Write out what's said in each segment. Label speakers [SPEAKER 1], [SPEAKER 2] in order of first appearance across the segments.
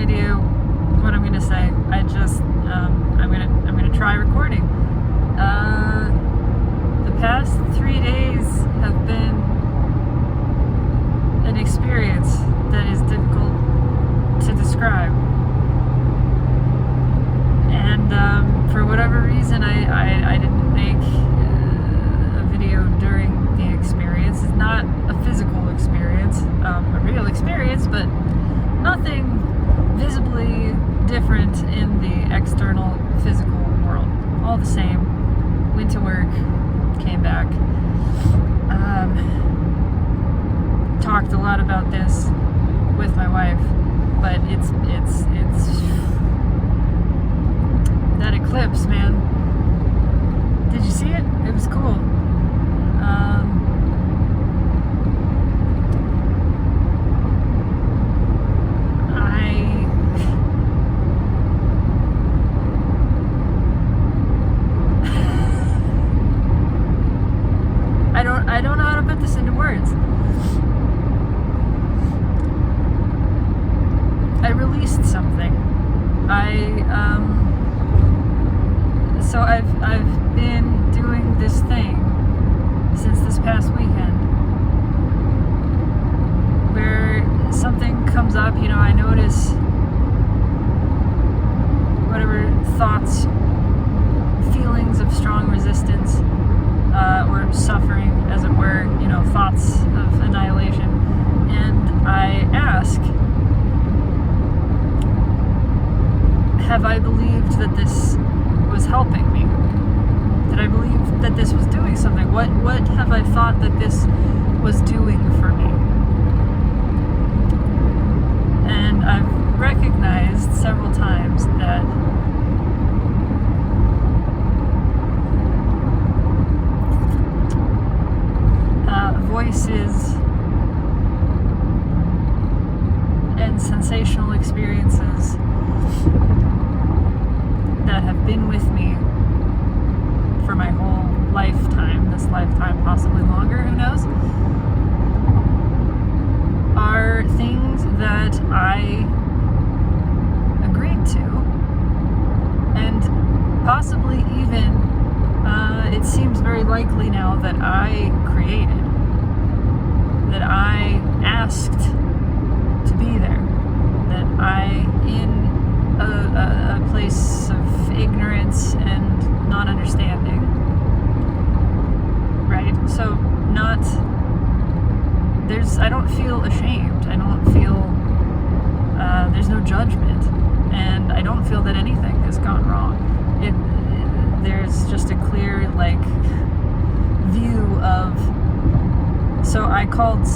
[SPEAKER 1] idea what I'm gonna say. I just I'm gonna try recording. The past 3 days have been an experience that is difficult to describe. And for whatever reason, I didn't make a video during the experience. It's not a physical experience, a real experience, but nothing visibly different in the external physical world. All the same. Went to work, came back, talked a lot about this with my wife, but it's that eclipse, man. Did you see it? It was cool. I don't know how to put this into words. I released something. So I've been doing this thing since this past weekend where something comes up, I notice whatever thoughts, feelings of strong resistance, or suffering, as it were, thoughts of annihilation. And I ask, have I believed that this was helping me? Did I believe that this was doing something? What have I thought that this was doing for me? And I've recognized several times that voices and sensational experiences that have been with me for my whole lifetime, this lifetime, possibly longer, who knows, are things that I agreed to, and possibly even it seems very likely now that I created, that I asked to be there, that I, in a place of ignorance and not understanding, right? So I don't feel ashamed. I don't feel, there's no judgment, and I don't feel that anything has gone wrong. There's just a clear, view of. So I called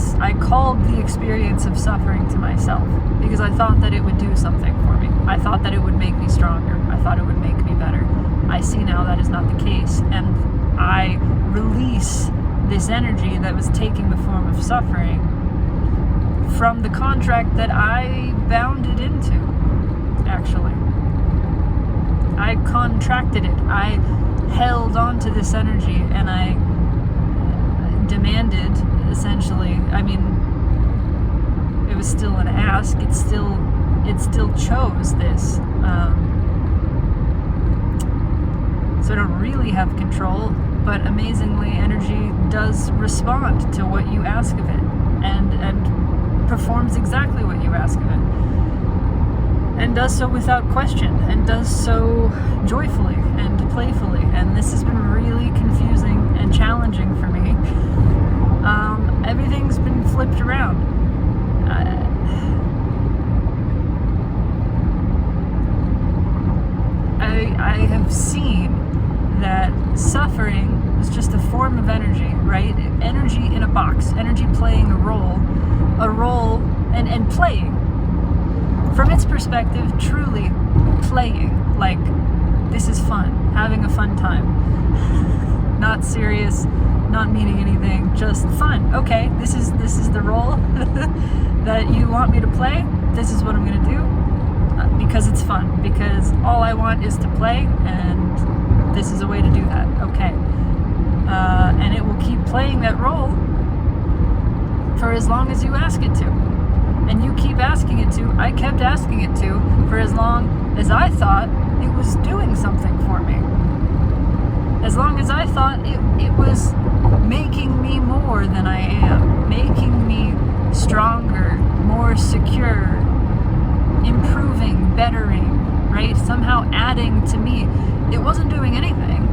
[SPEAKER 1] the experience of suffering to myself because I thought that it would do something for me. I thought that it would make me stronger. I thought it would make me better. I see now that is not the case, and I release this energy that was taking the form of suffering from the contract that I bound it into, actually. I contracted it. I held on to this energy, and I demanded, essentially. I mean, it was still an ask. It still chose this. So I don't really have control, but amazingly, energy does respond to what you ask of it, and performs exactly what you ask of it, and does so without question, and does so joyfully and playfully. And this has been really confusing and challenging for me. Everything's been flipped around. I have seen that suffering is just a form of energy, right? Energy in a box, energy playing a role, and playing. From its perspective, truly playing, like this is fun, having a fun time. Not serious, not meaning anything, just fun. Okay, this is the role that you want me to play. This is what I'm going to do because it's fun. Because all I want is to play, and this is a way to do that. Okay, and it will keep playing that role for as long as you ask it to. and you keep asking it to, I kept asking it to for as long as I thought it was doing something for me. As long as I thought it was making me more than I am, making me stronger, more secure, improving, bettering, right? Somehow adding to me. It wasn't doing anything.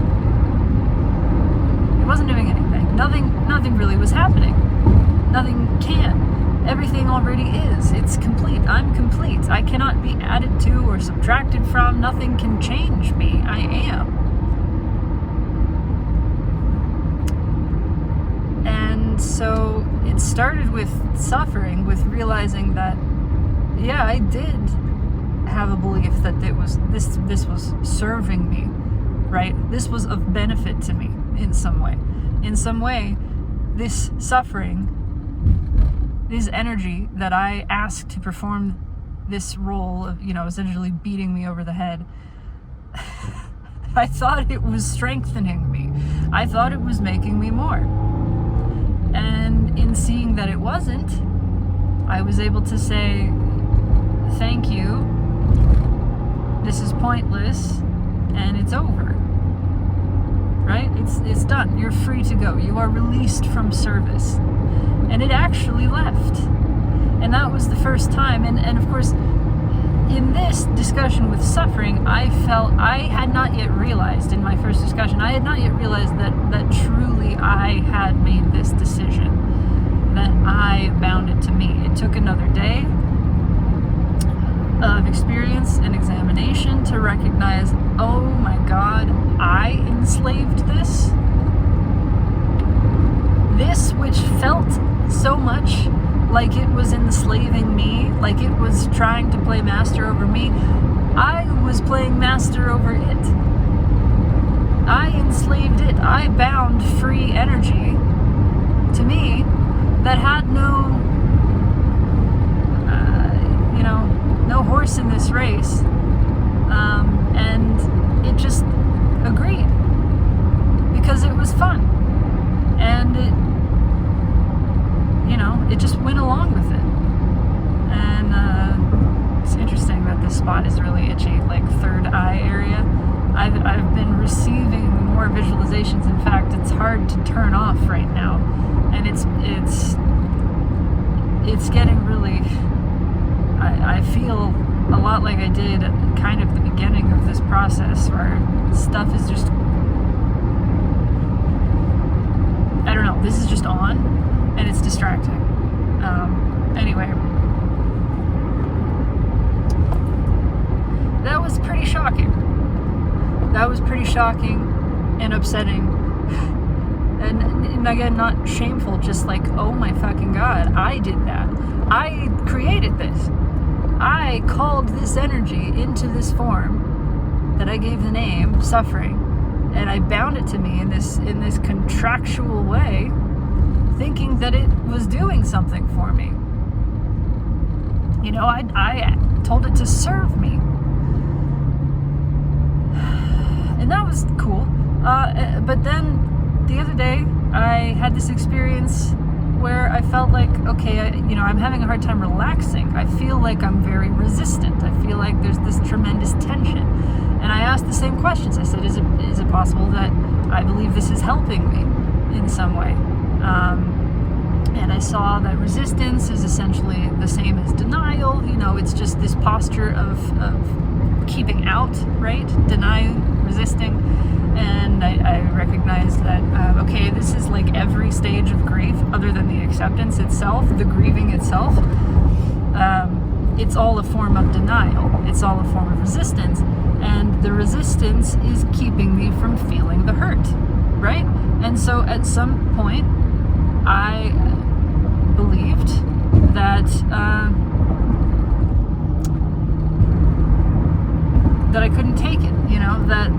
[SPEAKER 1] It wasn't doing anything. Nothing really was happening. Nothing can. Everything already is. It's complete. I'm complete. I cannot be added to or subtracted from. Nothing can change me. I am. And so it started with suffering, with realizing that, yeah, I did have a belief that this was serving me, right? This was of benefit to me in some way. In some way, this suffering, this energy that I asked to perform this role of, essentially beating me over the head, I thought it was strengthening me. I thought it was making me more. And in seeing that it wasn't, I was able to say, thank you, this is pointless, and it's over. Right? It's done. You're free to go. You are released from service. And it actually left. And that was the first time. And of course, in this discussion with suffering, I felt I had not yet realized, in my first discussion, I had not yet realized that truly I had made this decision, that I bound it to me. It took another day of experience and examination to recognize, oh my God, I enslaved this. This which felt so much like it was enslaving me, like it was trying to play master over me, I was playing master over it. I enslaved it. I bound free energy to me that had no horse in this race. And it just agreed because it was fun. And it just went along with it. And it's interesting that this spot is really itchy, like third eye area. I've been receiving more visualizations. In fact, it's hard to turn off right now. And it's getting really, I feel a lot like I did at kind of the beginning of this process, where stuff is just, I don't know, this is just on and it's distracting. Anyway, that was pretty shocking. That was pretty shocking and upsetting. And again, not shameful, just like, oh my fucking God, I did that. I created this. I called this energy into this form that I gave the name suffering, and I bound it to me in this contractual way, thinking that it was doing something for me. I told it to serve me. And that was cool. But then the other day, I had this experience where I felt like, okay, I'm having a hard time relaxing. I feel like I'm very resistant. I feel like there's this tremendous tension. And I asked the same questions. I said, is it possible that I believe this is helping me in some way? And I saw that resistance is essentially the same as denial. It's just this posture of keeping out, right? Denying, resisting. And I recognized that, okay, this is like every stage of grief other than the acceptance itself, the grieving itself. It's all a form of denial. It's all a form of resistance. And the resistance is keeping me from feeling the hurt, right? And so at some point, I believed that I couldn't take it, that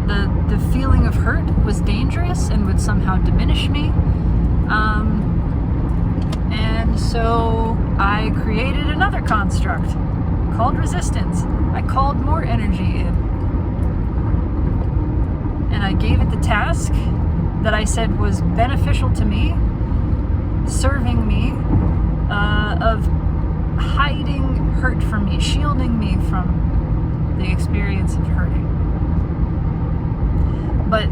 [SPEAKER 1] the feeling of hurt was dangerous and would somehow diminish me. And so I created another construct called resistance. I called more energy in. And I gave it the task that I said was beneficial to me, serving me, of hiding hurt from me, shielding me from the experience of hurting. But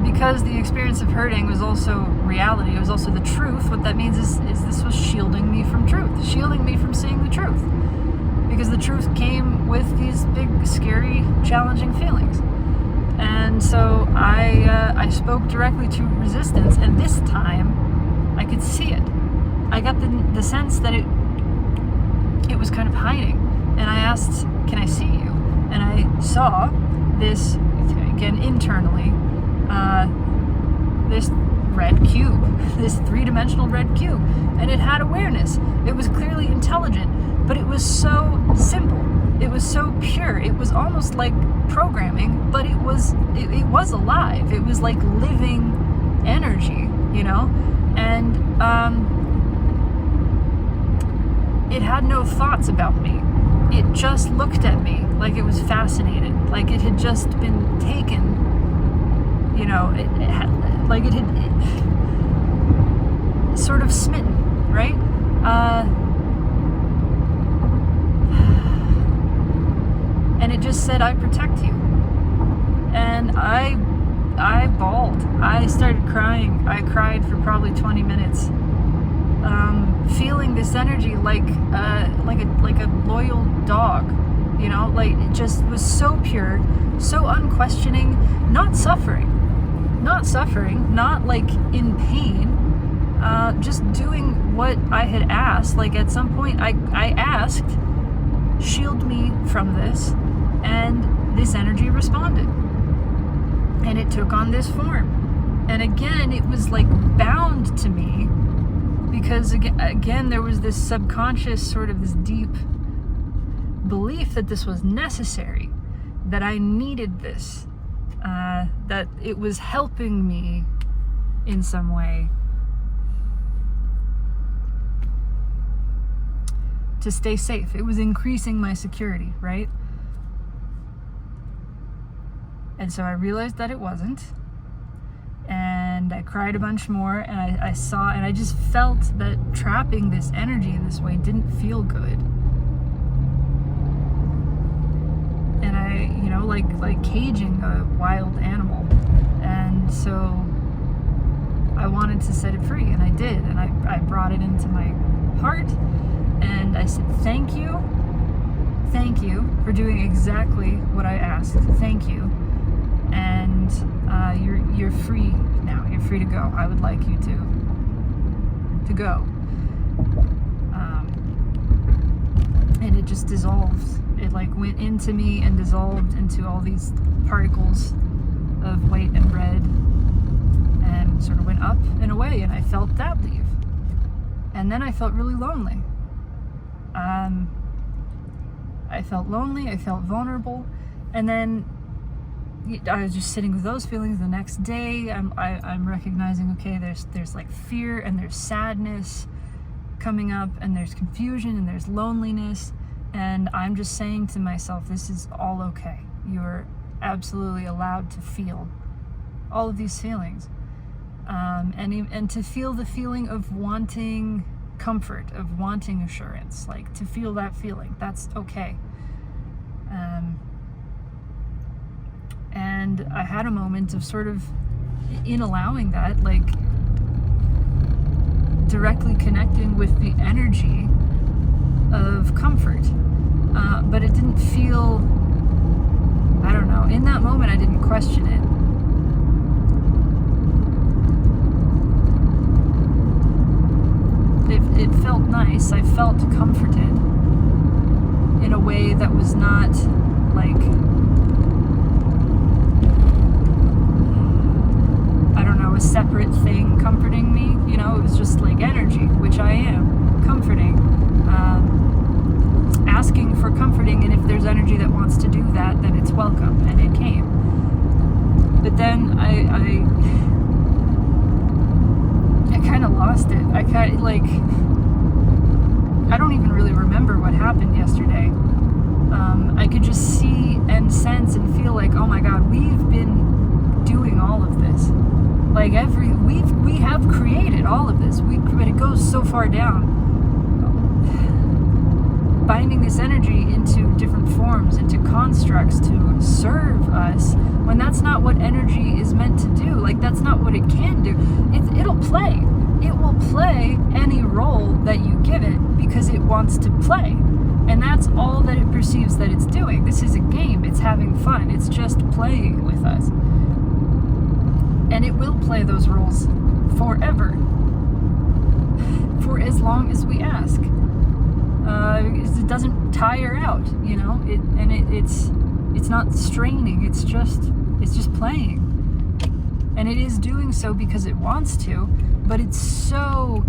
[SPEAKER 1] because the experience of hurting was also reality, it was also the truth, what that means is this was shielding me from truth, shielding me from seeing the truth. Because the truth came with these big, scary, challenging feelings. And so I spoke directly to resistance, and this time I could see it. I got the sense that it was kind of hiding. And I asked, can I see you? And I saw this, again, internally, this red cube, this three-dimensional red cube. And it had awareness. It was clearly intelligent, but it was so simple. It was so pure. It was almost like programming, but it was alive. It was like living energy, you know? And it had no thoughts about me. It just looked at me like it was fascinated, like it had just been taken, you know, it had sort of smitten, right? And it just said, I protect you. And I bawled. I started crying. I cried for probably 20 minutes, feeling this energy like a loyal dog, you know, like it just was so pure, so unquestioning, not suffering, not like in pain, just doing what I had asked. Like at some point I asked, shield me from this, and this energy responded, and it took on this form. And again, it was like bound to me, because again there was this subconscious, sort of this deep belief that this was necessary, that I needed this, that it was helping me in some way to stay safe. It was increasing my security, right? And so I realized that it wasn't. And I cried a bunch more, and I saw, and I just felt that trapping this energy in this way didn't feel good. And I, you know, like caging a wild animal. And so I wanted to set it free, and I did. And I brought it into my heart, and I said, thank you for doing exactly what I asked. Thank you. And you're free now. You're free to go. I would like you to go. And it just dissolved. It like went into me and dissolved into all these particles of white and red, and sort of went up and away. And I felt that leave. And then I felt really lonely. I felt lonely. I felt vulnerable. And then I was just sitting with those feelings. The next day, I'm recognizing, okay, there's like fear, and there's sadness coming up, and there's confusion, and there's loneliness, and I'm just saying to myself, this is all okay. You're absolutely allowed to feel all of these feelings, and to feel the feeling of wanting comfort, of wanting assurance, like to feel that feeling. That's okay. And I had a moment of sort of, in allowing that, like directly connecting with the energy of comfort. But it didn't feel, I don't know, in that moment I didn't question it. It felt nice. I felt comforted in a way that was not like, a separate thing comforting me, you know. It was just like energy, which I am, comforting, asking for comforting, and if there's energy that wants to do that, then it's welcome, and it came. But then I kind of lost it. I kind of like, I don't even really remember what happened yesterday. I could just see and sense and feel like, oh my God, we've been doing all of this. Like we have created all of this. But it goes so far down. binding this energy into different forms, into constructs to serve us, when that's not what energy is meant to do. Like, that's not what it can do. It'll play. It will play any role that you give it because it wants to play. And that's all that it perceives that it's doing. This is a game. It's having fun. It's just playing with us. And it will play those roles forever. For as long as we ask. It doesn't tire out, you know? It's not straining. It's just playing. And it is doing so because it wants to, but it's so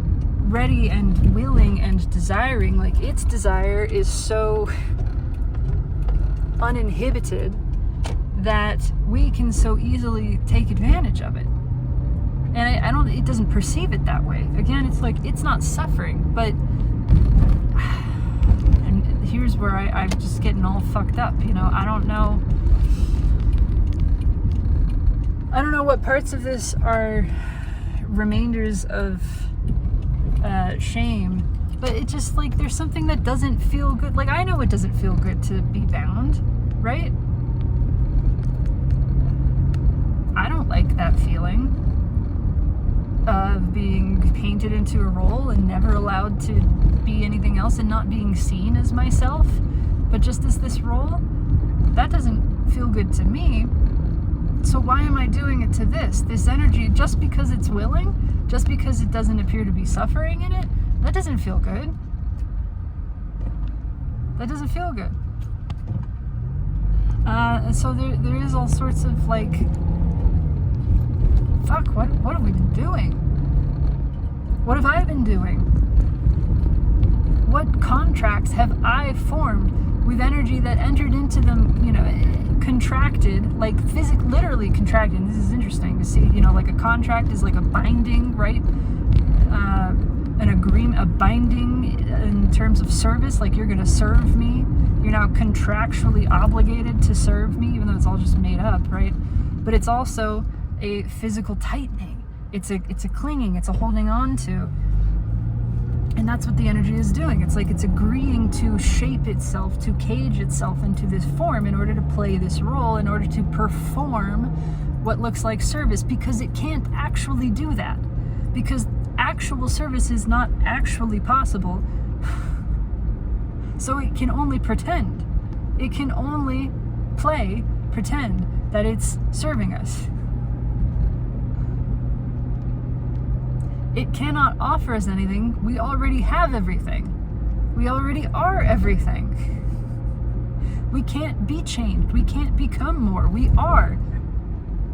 [SPEAKER 1] ready and willing and desiring. Like, its desire is so uninhibited that we can so easily take advantage of it. And it doesn't perceive it that way. Again, it's like, it's not suffering, but, and here's where I'm just getting all fucked up, you know? I don't know what parts of this are remainders of shame, but it just, like, there's something that doesn't feel good. Like, I know it doesn't feel good to be bound, right? I don't like that feeling of being painted into a role and never allowed to be anything else, and not being seen as myself, but just as this role. That doesn't feel good to me. So why am I doing it to this energy, just because it's willing, just because it doesn't appear to be suffering in it? That doesn't feel good. That doesn't feel good. So there is all sorts of, like, fuck, what have we been doing? What have I been doing? What contracts have I formed with energy that entered into them, you know, contracted, like literally contracted. And this is interesting to see, you know, like a contract is like a binding, right? An agreement, a binding in terms of service, like you're going to serve me. You're now contractually obligated to serve me, even though it's all just made up, right? But it's also a physical tightening. It's a clinging, it's a holding on to. And that's what the energy is doing. It's like it's agreeing to shape itself, to cage itself into this form in order to play this role, in order to perform what looks like service, because it can't actually do that. Because actual service is not actually possible. So it can only pretend. It can only pretend that it's serving us. It cannot offer us anything. We already have everything. We already are everything. We can't be changed. We can't become more. We are.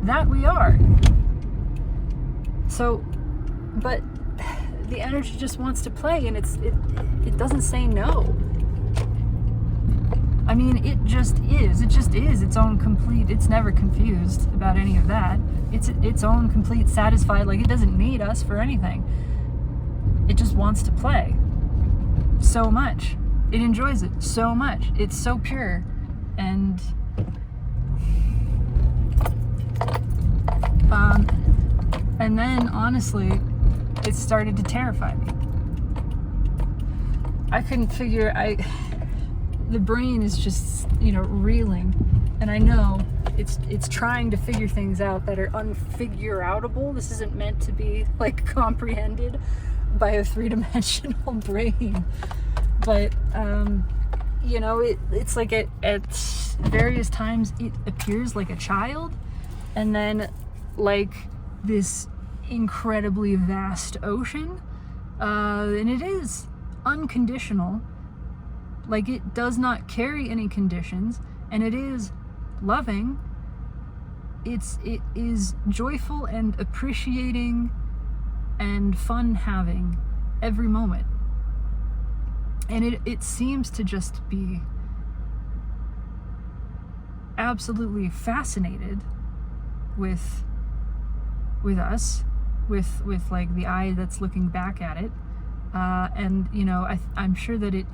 [SPEAKER 1] That we are. So, but the energy just wants to play, and it doesn't say no. I mean, it just is. It just is its own complete. It's never confused about any of that. It's its own complete satisfied. Like, it doesn't need us for anything. It just wants to play so much. It enjoys it so much. It's so pure. And then honestly, it started to terrify me. I couldn't figure. The brain is just, you know, reeling, and I know it's trying to figure things out that are unfigure-outable. This isn't meant to be, like, comprehended by a three-dimensional brain, but you know, it's like at various times it appears like a child, and then like this incredibly vast ocean, and it is unconditional. Like, it does not carry any conditions, and it is loving. It is joyful and appreciating and fun having every moment. And it seems to just be absolutely fascinated with us, with like the eye that's looking back at it. And, you know, I'm sure that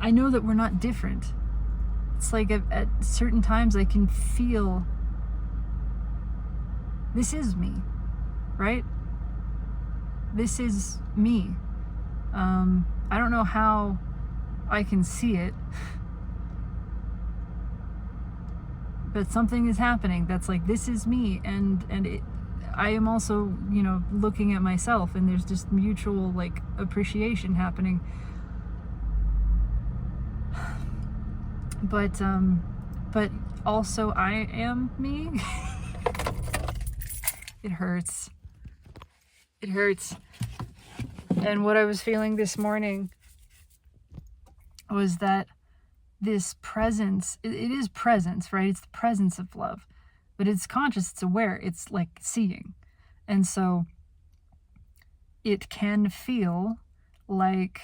[SPEAKER 1] I know that we're not different. It's like at certain times I can feel this is me, right? This is me. I don't know how I can see it. But something is happening that's like, this is me, and I am also, looking at myself, and there's just mutual like appreciation happening. But also I am me. It hurts. It hurts. And what I was feeling this morning was that this presence, it is presence, right? It's the presence of love, but it's conscious, it's aware, it's like seeing. And so it can feel like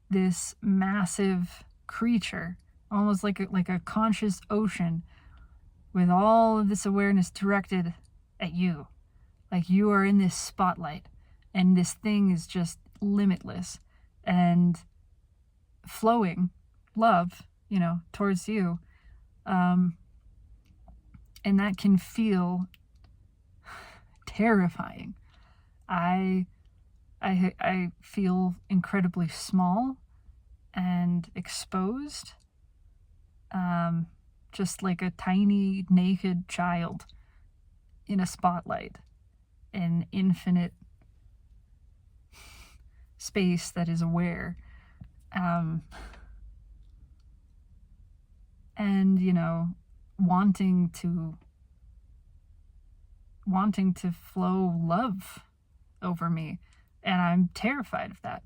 [SPEAKER 1] this massive creature, almost like a conscious ocean with all of this awareness directed at you. Like you are in this spotlight, and this thing is just limitless and flowing love, towards you. And that can feel terrifying. I feel incredibly small and exposed, just like a tiny naked child in a spotlight, an infinite space that is aware. And wanting to flow love over me, and I'm terrified of that.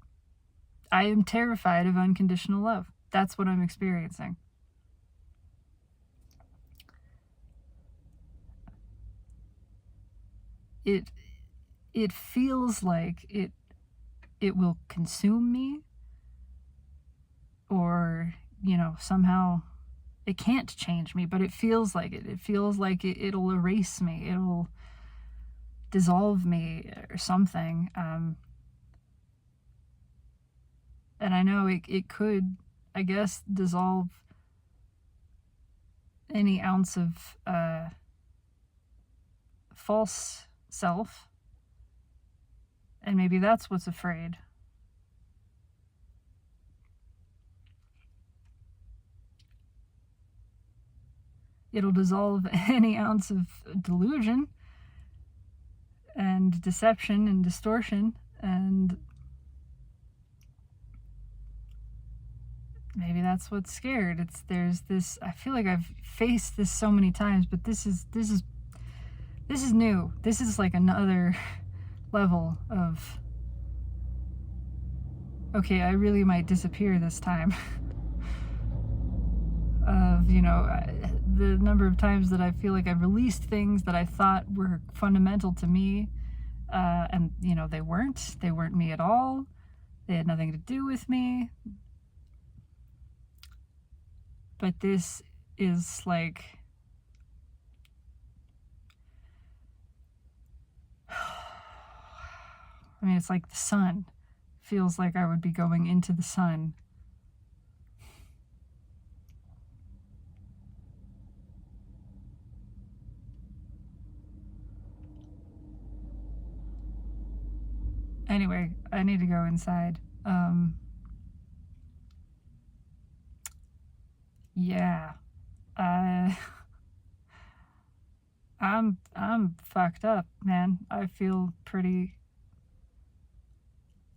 [SPEAKER 1] I am terrified of unconditional love. That's what I'm experiencing. It feels like it will consume me, or somehow it can't change me, but it feels like it. It feels like it'll erase me. It'll dissolve me or something. And I know it could, I guess, dissolve any ounce of false self. And maybe that's what's afraid. It'll dissolve any ounce of delusion and deception and distortion, and maybe that's what's scared. There's this, I feel like I've faced this so many times, but this is new. This is like another level of, okay, I really might disappear this time. Of, the number of times that I feel like I've released things that I thought were fundamental to me, and they weren't me at all. They had nothing to do with me. But this is like, I mean, it's like the sun. Feels like I would be going into the sun. Anyway, I need to go inside. Yeah. I'm fucked up, man. I feel pretty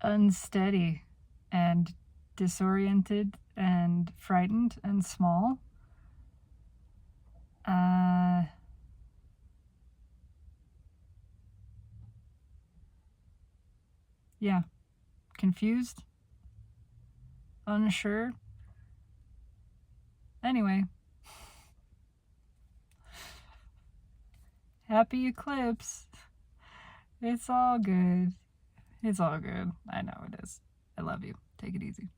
[SPEAKER 1] unsteady and disoriented and frightened and small. Yeah. Confused? Unsure? Anyway. Happy eclipse. It's all good. It's all good. I know it is. I love you. Take it easy.